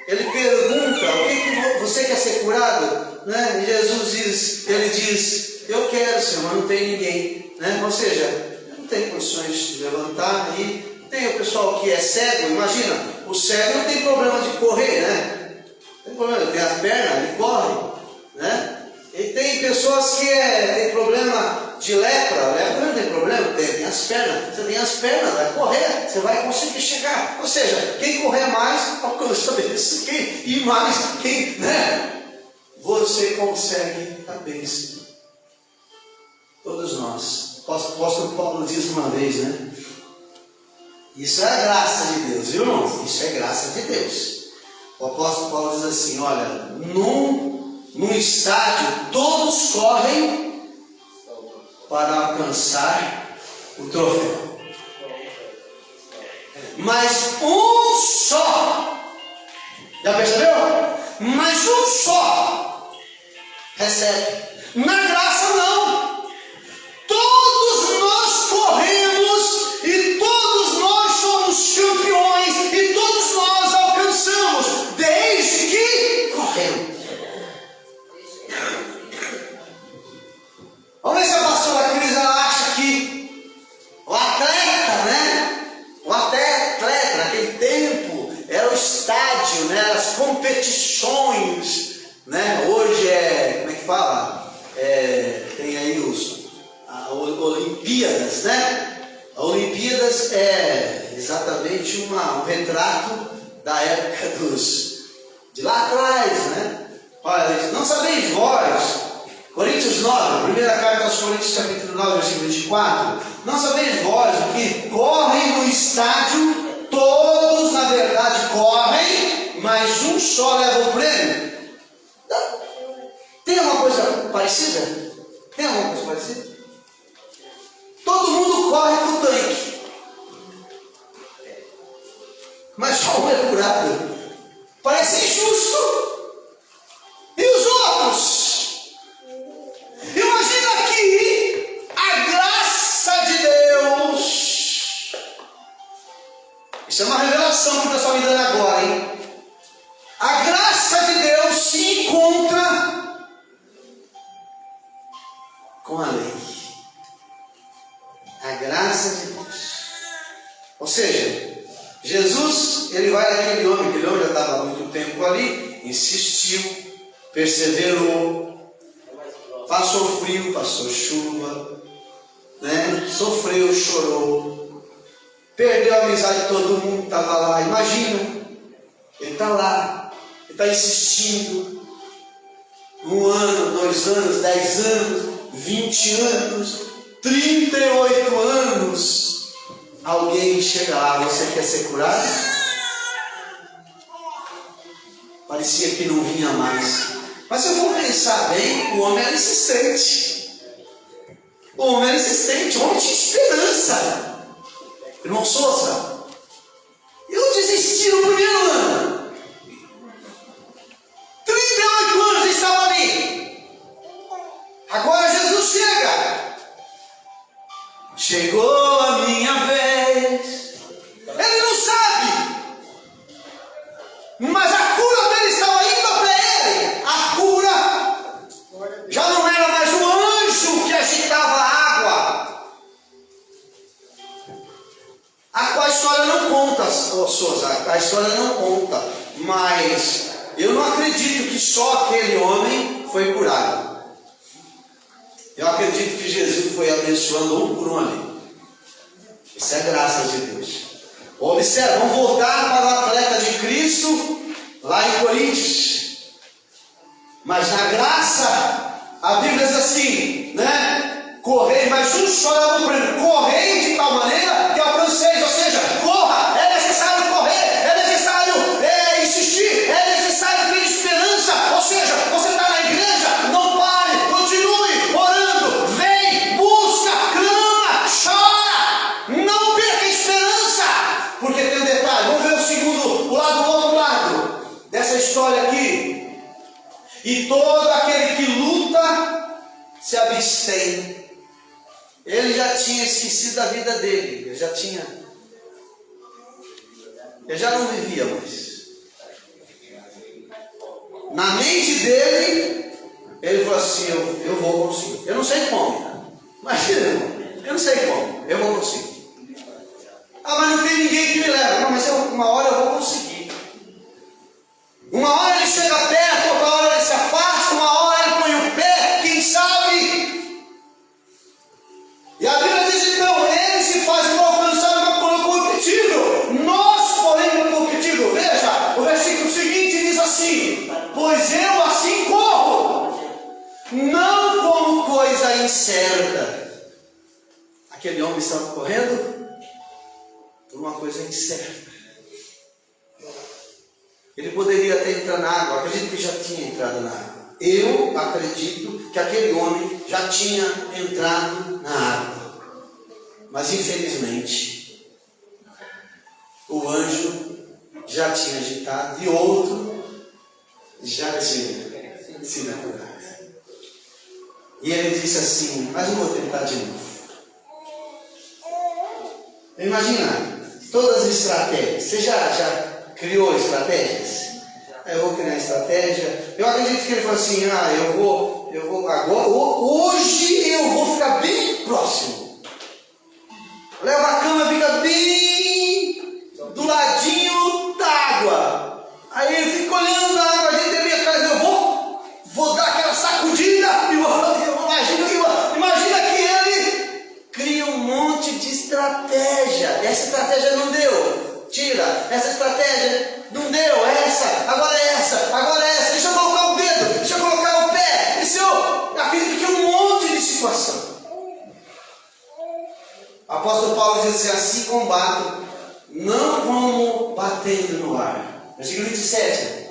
ele pergunta, o que você quer ser curado? Né? E Jesus ele diz, eu quero, Senhor, mas não tem ninguém. Né? Ou seja, não tem condições de levantar. E tem o pessoal que é cego, imagina, o cego não tem problema de correr, né? Não tem problema, ele tem as pernas, ele corre, né? E tem pessoas que tem problema de lepra não tem problema, tem as pernas, você tem as pernas, vai correr, você vai conseguir chegar. Ou seja, quem correr mais, alcança isso, quem ir mais, né? Você consegue a bênção. Todos nós. O apóstolo Paulo diz uma vez, né? Isso é a graça de Deus, viu, irmãos? Isso é graça de Deus. O apóstolo Paulo diz assim, olha, num estádio todos correm para alcançar o troféu, mas um só, já percebeu? Mas um só recebe. Na graça não, todos nós corremos e todos nós somos campeões e todos nós alcançamos, desde que corremos. Vamos ver se a pastora Cris acha que o atleta, né? O atleta, naquele tempo, era o estádio, né? As competições, né? Hoje como é que fala? Tem aí Olimpíadas, né? A Olimpíadas é exatamente um retrato da época de lá atrás, né? Olha, não sabeis vós, Coríntios 9, primeira carta aos Coríntios, capítulo 9, versículo 24. Não sabeis vós que correm no estádio, todos na verdade correm, mas um só leva o prêmio. Tem alguma coisa parecida? Tem alguma coisa parecida? Todo mundo corre com o tanque, mas só um é curado. Parece injusto. E os outros? Imagina aqui a graça de Deus. Isso é uma revelação que Deus está me dando agora, hein? A graça de Deus se encontra com a lei. A graça de Deus. Ou seja, Jesus, ele vai naquele homem, aquele homem já estava há muito tempo ali, insistiu, perseverou. Passou frio, passou chuva, né? Sofreu, chorou, perdeu a amizade de todo mundo, estava lá. Imagina, ele está lá, ele está insistindo, 1 ano, 2 anos, 10 anos, 20 anos, 38 anos. Alguém chega lá, você quer ser curado? Parecia que não vinha mais. Mas se eu for pensar bem, o homem era insistente. O homem era insistente, o homem tinha esperança. Irmão Souza, eu desisti no primeiro ano. 38 anos eu estava ali. Agora Jesus chega. Chegou a minha vez. Ele não sabe. Mas a cura dele estava indo até ele. A cura já não era mais um anjo que agitava a água. A história não conta, Souza, a história não conta. Mas eu não acredito que só aquele homem foi curado. Eu acredito que Jesus foi abençoando um por um ali. Isso é graça de Deus. Observe, vamos voltar para o atleta de Cristo, lá em Coríntios. Mas na graça, a Bíblia diz assim, né? Correi, mas um só leva o prêmio. Correi de tal maneira que alcanceis. Ou seja, corra, é necessário correr, é necessário insistir, é necessário ter esperança. Ou seja, você está na igreja, não pare, continue orando, vem, busca, clama, chora, não perca a esperança. Porque tem um detalhe, vamos ver o outro lado dessa história aqui. E todo aquele que luta se abstém. Ele já tinha esquecido da vida dele. Ele já não vivia mais. Na mente dele, ele falou assim, eu vou conseguir. Eu não sei como. Imagina, eu não sei como. Eu vou conseguir. Ah, mas não tem ninguém que me leva. Não, mas uma hora eu vou conseguir. Uma hora ele chega perto, outra hora ele se afasta, uma hora ele põe o pé, quem sabe? E a Bíblia diz então, ele se faz inalcançável pelo corruptível. Nós, porém, pelo corruptível. Veja, o versículo seguinte diz assim, pois eu assim corro, não como coisa incerta. Aquele homem estava correndo por uma coisa incerta. Ele poderia ter entrado na água, acredito que já tinha entrado na água. Eu acredito que aquele homem já tinha entrado na água. Mas infelizmente, o anjo já tinha agitado e outro já tinha sido curado. E ele disse assim, mas eu vou tentar de novo. Imagina, todas as estratégias. Você já criou estratégias? Eu vou criar estratégia. Eu acredito que ele falou assim, eu vou agora, hoje eu vou ficar bem próximo. Leva a cama, fica bem do ladinho da água. Aí ele fica olhando a água, a gente devia fazer, eu vou dar aquela sacudida, imagina que ele cria um monte de estratégia. Essa estratégia não deu, tira. Essa estratégia não deu, agora é essa. Deixa eu colocar o dedo, deixa eu colocar o pé. Acredito que é um monte de situação. O apóstolo Paulo diz assim combato, não como batendo no ar. Versículo 27.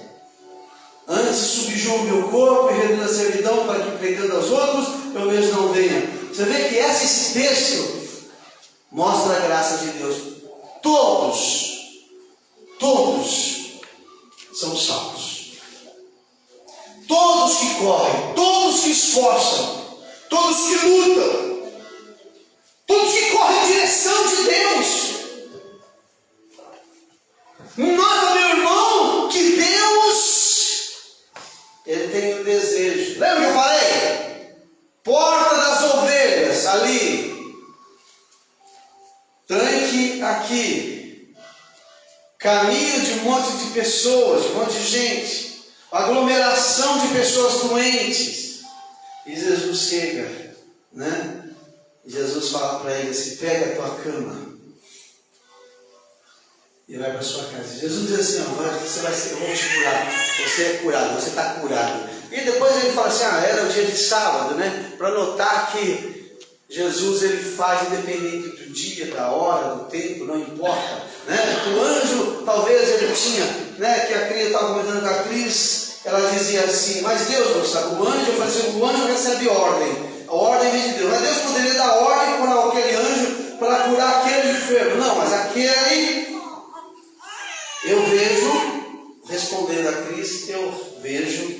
Antes subjugo o meu corpo e reduzo a servidão para que pregando aos outros eu mesmo não venha. Você vê que esse texto mostra a graça de Deus. Todos são salvos. Todos que correm, todos que esforçam, todos que lutam, todos que correm em direção de Deus. Nota, meu irmão, que Deus, Ele tem um desejo. Lembra que eu falei? Porta das ovelhas, ali. Tanque aqui. Caminho de um monte de pessoas, de um monte de gente. Aglomeração de pessoas doentes. E Jesus chega, né? E Jesus fala para ele assim, pega a tua cama e vai para a sua casa. Jesus diz assim, eu vou te curar, você é curado, você está curado. E depois ele fala assim, era o dia de sábado, né? Para notar que Jesus ele faz independente do dia, da hora, do tempo, não importa, né? O anjo, talvez ele tinha, né? Que a Cris estava comentando com a Cris, ela dizia assim, mas Deus não sabe, o anjo recebe ordem. A ordem vem de Deus. Mas Deus poderia dar ordem para aquele anjo para curar aquele enfermo. Não, mas aquele, eu vejo, respondendo a Cristo, eu vejo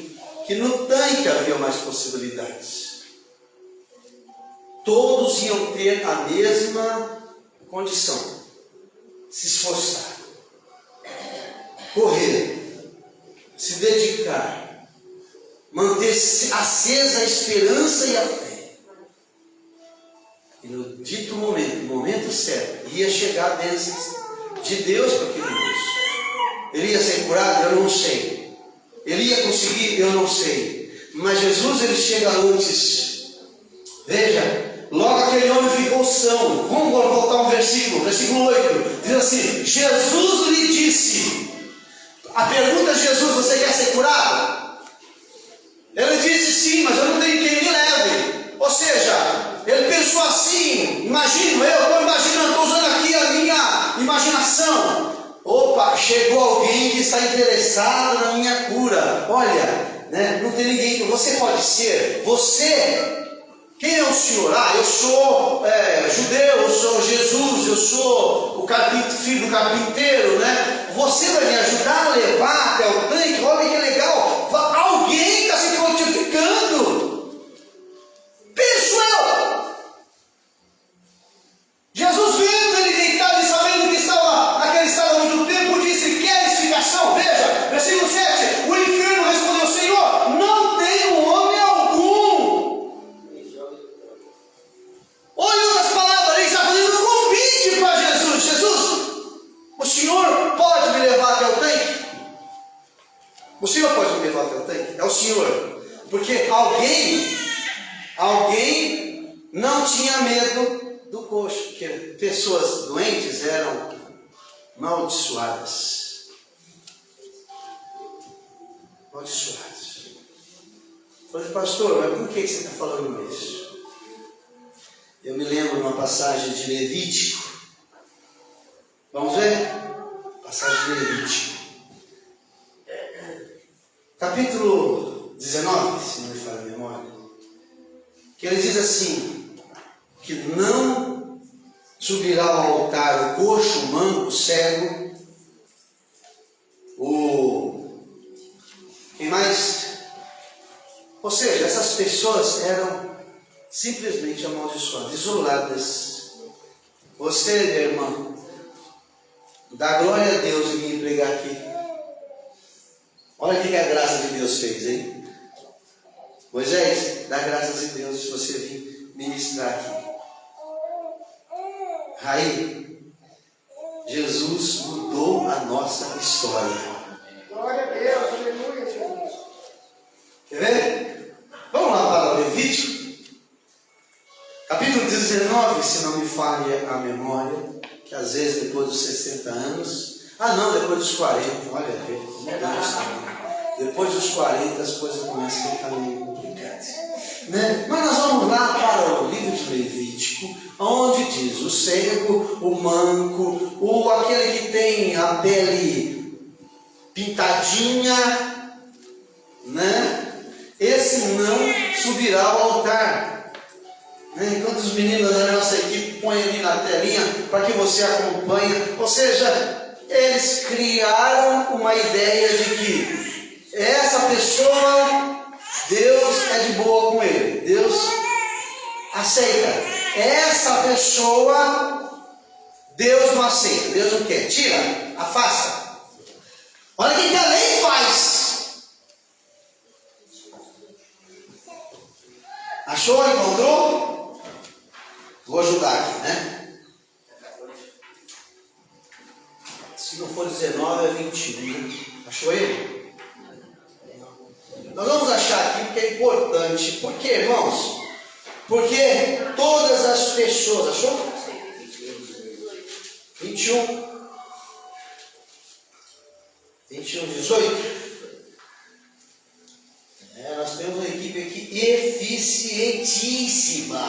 que no tanque havia mais possibilidades. Todos iam ter a mesma condição. Se esforçar. Correr. Se dedicar. Manter acesa a esperança e a fé. E no dito momento, no momento certo, ia chegar a bênção de Deus para aquele moço. Ele ia ser curado? Eu não sei. Ele ia conseguir? Eu não sei. Mas Jesus, ele chega antes. Veja, logo aquele homem ficou são. Vamos voltar um versículo 8. Diz assim, Jesus lhe disse. A pergunta de Jesus, você quer ser curado? Ele disse sim, mas eu não tenho quem me leve. Ou seja, ele pensou assim, estou usando aqui a minha imaginação. Opa, chegou alguém que está interessado na minha cura. Olha, né, não tem ninguém, você pode ser, quem é o senhor? Eu sou judeu, eu sou Jesus, eu sou filho do carpinteiro, né? Você vai me ajudar a levar até o tanque? Olha que legal, alguém está se prontificando. Penso eu. alguém não tinha medo do coxo, porque pessoas doentes eram amaldiçoadas. Amaldiçoadas. Eu falei, pastor, mas por que você está falando isso? Eu me lembro de uma passagem de Levítico. Vamos ver? Passagem de Levítico. Capítulo 19, se não me falha a memória. Que ele diz assim, que não subirá ao altar o coxo, o manco, o cego, quem mais? Ou seja, essas pessoas eram simplesmente amaldiçoadas, isoladas. Você, meu irmão, dá glória a Deus em vir pregar aqui. Olha o que a graça de Deus fez, hein? Moisés, dá graças a Deus se você vir ministrar aqui. Raí, Jesus mudou a nossa história. Glória a Deus, aleluia, Jesus. Quer ver? Vamos lá para o Levítico. Capítulo 19, se não me falha a memória, que às vezes depois dos 60 anos, depois dos 40, olha aí, depois dos 40 as coisas começam a ficar meio complicadas. Né? Mas nós vamos lá para o livro de Levítico, onde diz o cego, o manco, aquele que tem a pele pintadinha, né? Esse não subirá ao altar. Enquanto os meninos da nossa equipe põem ali na telinha para que você acompanhe. Ou seja, eles criaram uma ideia de que essa pessoa, Deus é de boa com ele. Deus aceita. Essa pessoa, Deus não aceita. Deus não quer. Tira, afasta. Olha o que a lei faz. Achou? Encontrou? Vou ajudar aqui, né? Se não for 19, é 21. Né? Achou ele? Nós vamos achar aqui porque é importante. Por quê, irmãos? Porque todas as pessoas... Achou? 21. 21, 18. Nós temos uma equipe aqui eficientíssima.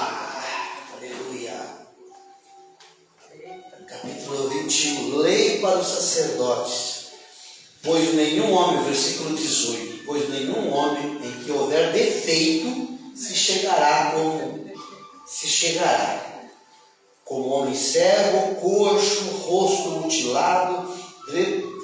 Aleluia. Capítulo 21. Lei para os sacerdotes. Pois nenhum homem, versículo 18. Pois nenhum homem em que houver defeito se chegará como homem cego, coxo, rosto mutilado,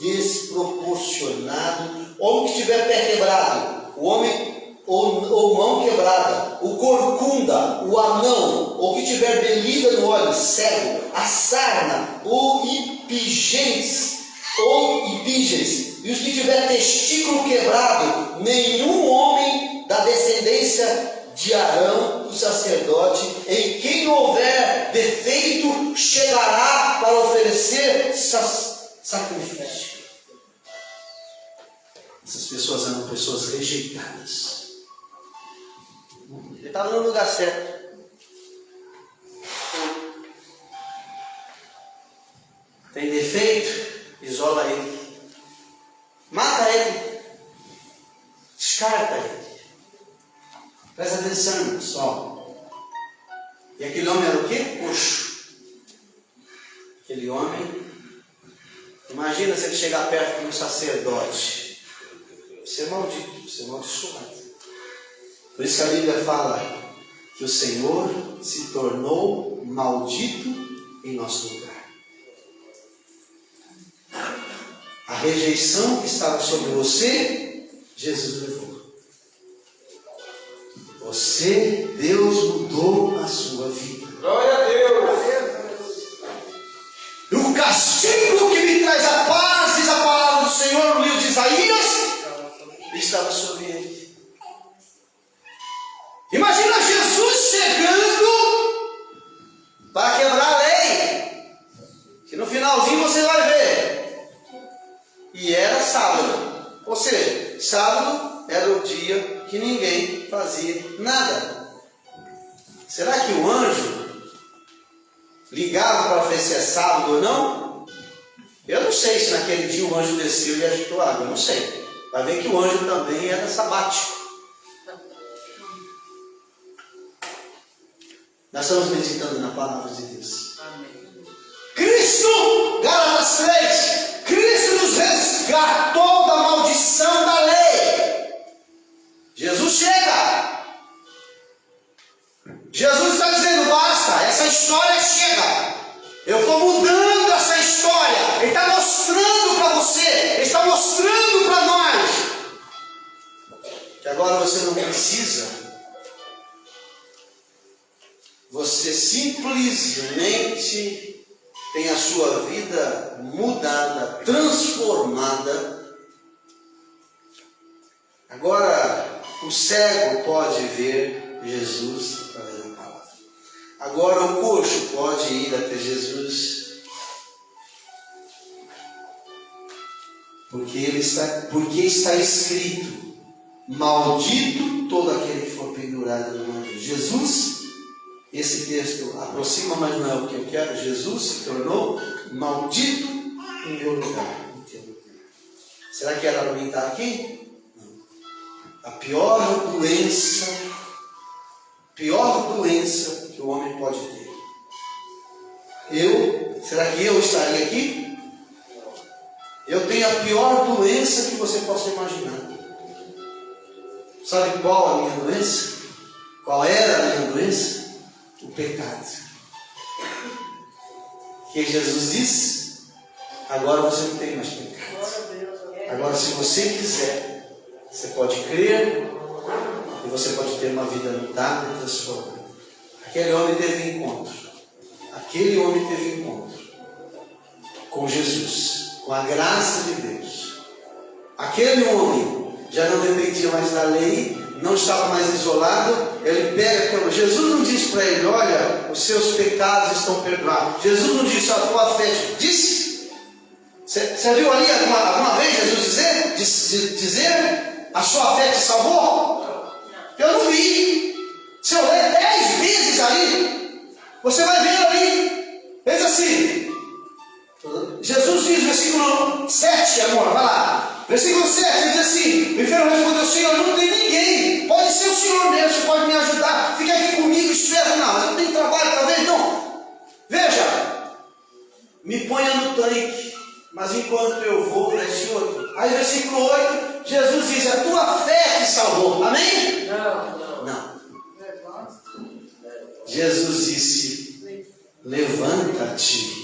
desproporcionado, homem que tiver pé quebrado, o homem ou mão quebrada, o corcunda, o anão, ou que tiver belida no olho, cego, a sarna, ou ipigentes, e os que tiver testículo quebrado, nenhum homem da descendência de Arão, o sacerdote, em quem houver defeito, chegará para oferecer sacrifício. Essas pessoas eram pessoas rejeitadas. Ele estava no lugar certo. Tem defeito, isola ele. Mata ele. Descarta ele. Presta atenção, pessoal. E aquele homem era o quê? Coxo. Aquele homem. Imagina se ele chegar perto de um sacerdote. Você é maldito, você é amaldiçoado. Por isso que a Bíblia fala que o Senhor se tornou maldito em nosso lugar. A rejeição que estava sobre você, Jesus levou. Você, Deus mudou a sua vida. Glória a Deus. E o castigo que me traz a paz, diz a palavra do Senhor no livro de Isaías, estava sobre ele. Imagina Jesus chegando para quebrar a lei, que no finalzinho você vai ver. E era sábado, ou seja, sábado era o dia que ninguém fazia nada. Será que o anjo ligava para ver se é sábado ou não? Eu não sei se naquele dia o anjo desceu e agitou a água, eu não sei. Vai ver que o anjo também era sabático. Nós estamos meditando na palavra de Deus. Amém. Cristo, Gálatas 3, Cristo nos resgatou da maldição da lei. Jesus chega. Jesus está dizendo, basta, essa história chega. Eu estou mudando essa história. Ele está mostrando para você, Ele está mostrando para nós que agora você não precisa. Você simplesmente tem a sua vida mudada, transformada. Agora o cego pode ver Jesus através da palavra. Agora o coxo pode ir até Jesus. Porque está escrito: maldito todo aquele que for pendurado no madeiro. Jesus, esse texto aproxima, mas não é o que eu quero. Jesus se tornou maldito em meu lugar. Será que era para mim estar aqui? Não. A pior doença que o homem pode ter. Será que eu estaria aqui? Eu tenho a pior doença que você possa imaginar. Sabe qual a minha doença? Qual era a minha doença? O pecado. Que Jesus disse: agora você não tem mais pecado. Agora, se você quiser, você pode crer e você pode ter uma vida mudada e transformada. Aquele homem teve encontro com Jesus, com a graça de Deus. Aquele homem já não dependia mais da lei, não estava mais isolado. Ele pega, Jesus não diz para ele: olha, os seus pecados estão perdoados. Jesus não disse: a tua fé disse. Você viu ali alguma vez Jesus dizer a sua fé te salvou? Eu não vi. Se eu ler 10 vezes ali, você vai ver ali. Veja assim, Jesus diz, versículo 7, amor, vai lá. Versículo 7, diz assim: o enfermo respondeu: Senhor, não tem ninguém. Pode ser o Senhor mesmo, você pode me ajudar. Fica aqui comigo, espera. Não, eu não tenho trabalho, talvez. Então, veja, me ponha no tanque, mas enquanto eu vou, desce outro. Aí versículo 8, Jesus diz: a tua fé te salvou. Amém? Não. Jesus disse: levanta-te.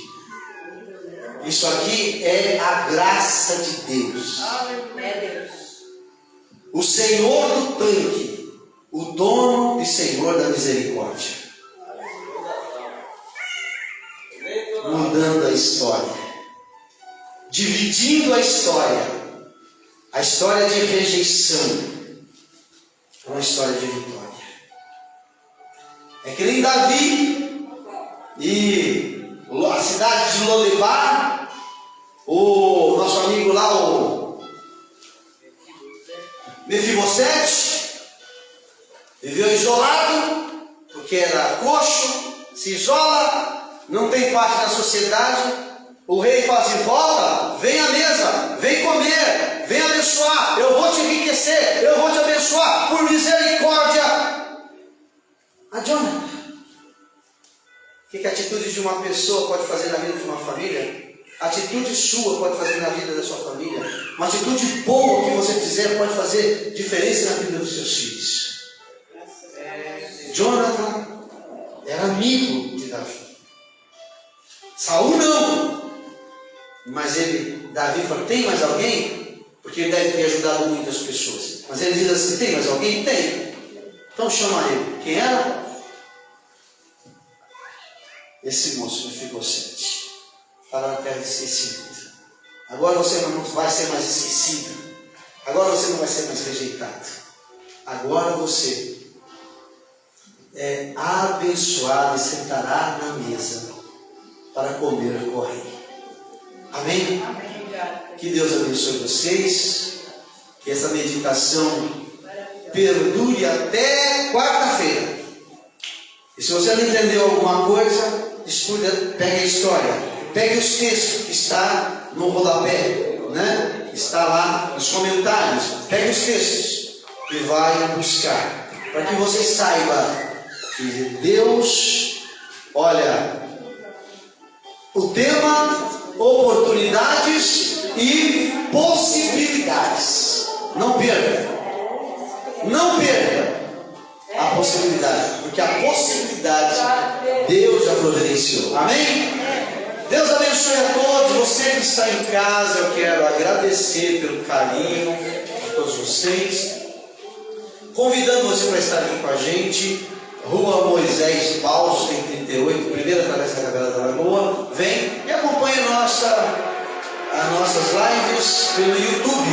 Isso aqui é a graça de Deus. É Deus. O Senhor do tanque, o dono e Senhor da misericórdia, mudando a história, dividindo a história de rejeição é uma história de vitória. É que nem Davi e a cidade de Lodebar, o nosso amigo lá, o Mefibosete, viveu isolado, porque era coxo, se isola, não tem parte da sociedade. O rei fala assim: volta, vem à mesa, vem comer, vem abençoar, eu vou te enriquecer, eu vou te abençoar, por misericórdia. Jonathan, o que a atitude de uma pessoa pode fazer na vida de uma família? A atitude sua pode fazer na vida da sua família. Uma atitude boa que você fizer pode fazer diferença na vida dos seus filhos. Jonathan era amigo de Davi. Saul não. Mas Davi falou: tem mais alguém? Porque ele deve ter ajudado muitas pessoas. Mas ele diz assim: tem mais alguém? Tem. Então chama ele. Quem era? Esse moço Mefibosete. Está na terra esquecida. Agora você não vai ser mais esquecido. Agora você não vai ser mais rejeitado. Agora você é abençoado e sentará na mesa para comer com o rei. Amém? Amém. Que Deus abençoe vocês. Que essa meditação perdure até quarta-feira. E se você não entendeu alguma coisa, estuda, pegue a história, pegue os textos que está no rodapé, né? Está lá nos comentários. Pegue os textos e vai buscar, para que você saiba que Deus, olha, o tema oportunidades e possibilidades. Não perca, não perca a possibilidade, porque a possibilidade Deus já providenciou. Amém? Deus abençoe a todos. Você que está em casa, eu quero agradecer pelo carinho de todos vocês, convidando você para estar aqui com a gente. Rua Moisés Balso, tem 38, primeira travessa da Capela da Lagoa. Vem e acompanhe as nossas lives pelo YouTube.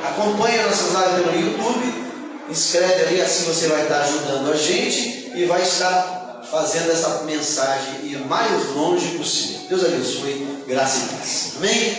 Acompanhe as nossas lives pelo YouTube. Inscreve ali, assim você vai estar ajudando a gente e vai estar fazendo essa mensagem ir mais longe possível. Deus abençoe, graça e paz. Amém?